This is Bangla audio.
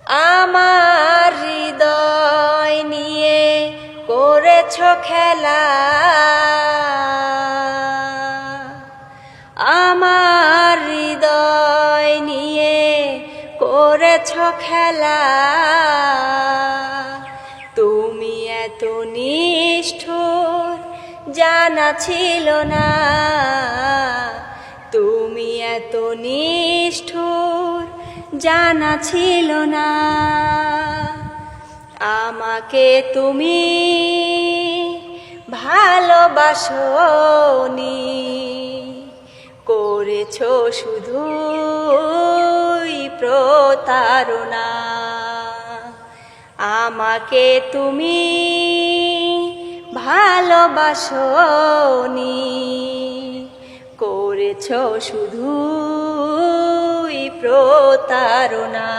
আমার হৃদয় নিয়ে করেছ খেলা, আমার হৃদয় নিয়ে করেছ খেলা। তুমি এত নিষ্ঠুর জানা ছিল না, তুমি এত নিষ্ঠুর জানা ছিল না। আমাকে তুমি ভালোবাসোনি, করেছ শুধুই প্রতারণা। আমাকে তুমি ভালোবাসোনি, করেছ শুধুই প্রতারণা।